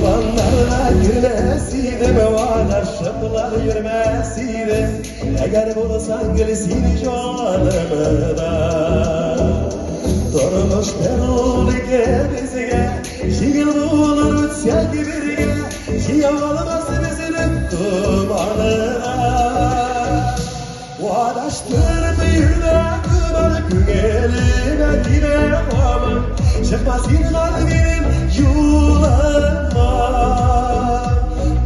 Yalanlarla gülmesiydim, aşıklar yürümesiydim. Eğer bulsan gülsün canımda. Durmuş terörlüke bizge, şiir bulur ötse birge, şiir olmaz bizim dumanına. Vadaştırdı yürüdü bana güngelime dine aman, çıkmaz yıllar benim yoluma.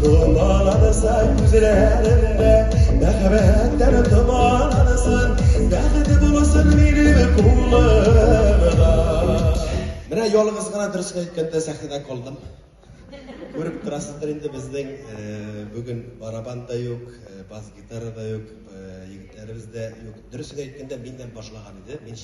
Dumanlanırsa güzellerimde, mehbetten dumanlansın, dert bulursun benim kulağımda. Mene yolumuz gana dürüst aytganda sahnada qoldim. Ko'rib turasizlar endi bizning bugun baraban da yo'q, bas gitara da yo'q, yigitlarimiz da yo'q. Dürüst aytganda mendan boshlagan edi. Men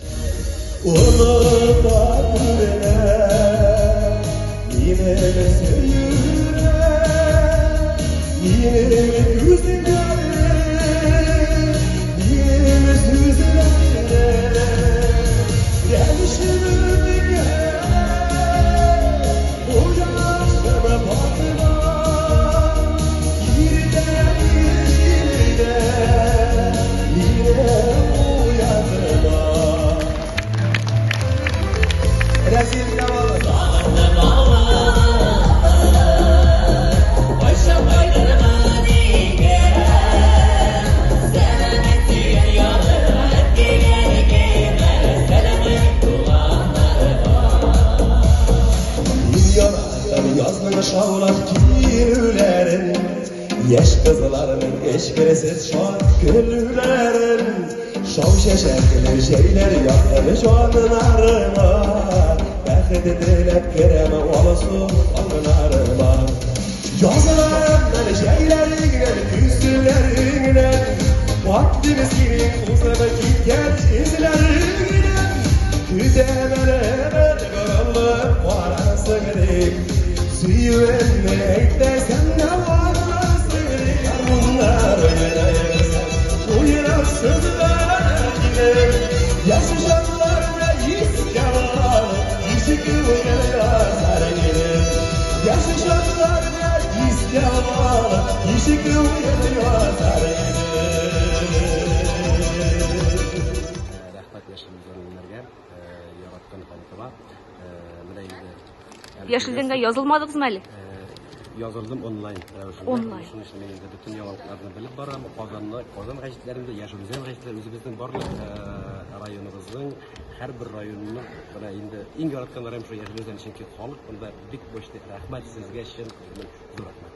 şavlak güllerin, yaş kızlarının eşkiresiz şan güllerin, şav şeşerli şeyler yapmış onlarıma, belki de dilep kereme olsun onlarıma. Yazılarımdan şeylerine, küslerine, vaktimi senin uzama gitken izlerine, güzemeler görüldü varasın dik. Süyüvenme dersen ne varmasın, bunlar uyanırsınlar gider. Yaşayanlarla isyan, işi uyanıyorlar gider. Yaşayanlarla isyan, işi uyanıyorlar gider. Rahmat yaşamlarga, yaratgan xalqıma, Yaşıldığında yazılmadınız mı Ali? Yazıldım online. Online. Şunun için men bütün yalanlarını bilip baram. Qozon g'ajitlarimda yaşımızın g'ajitlar o'zimizning barliq rayonimizning har bir rayonini bana endi eng yaratganlarim shu yashildan chunki xalq bunda bek boshda rahmat sizga shin zo'r rahmat.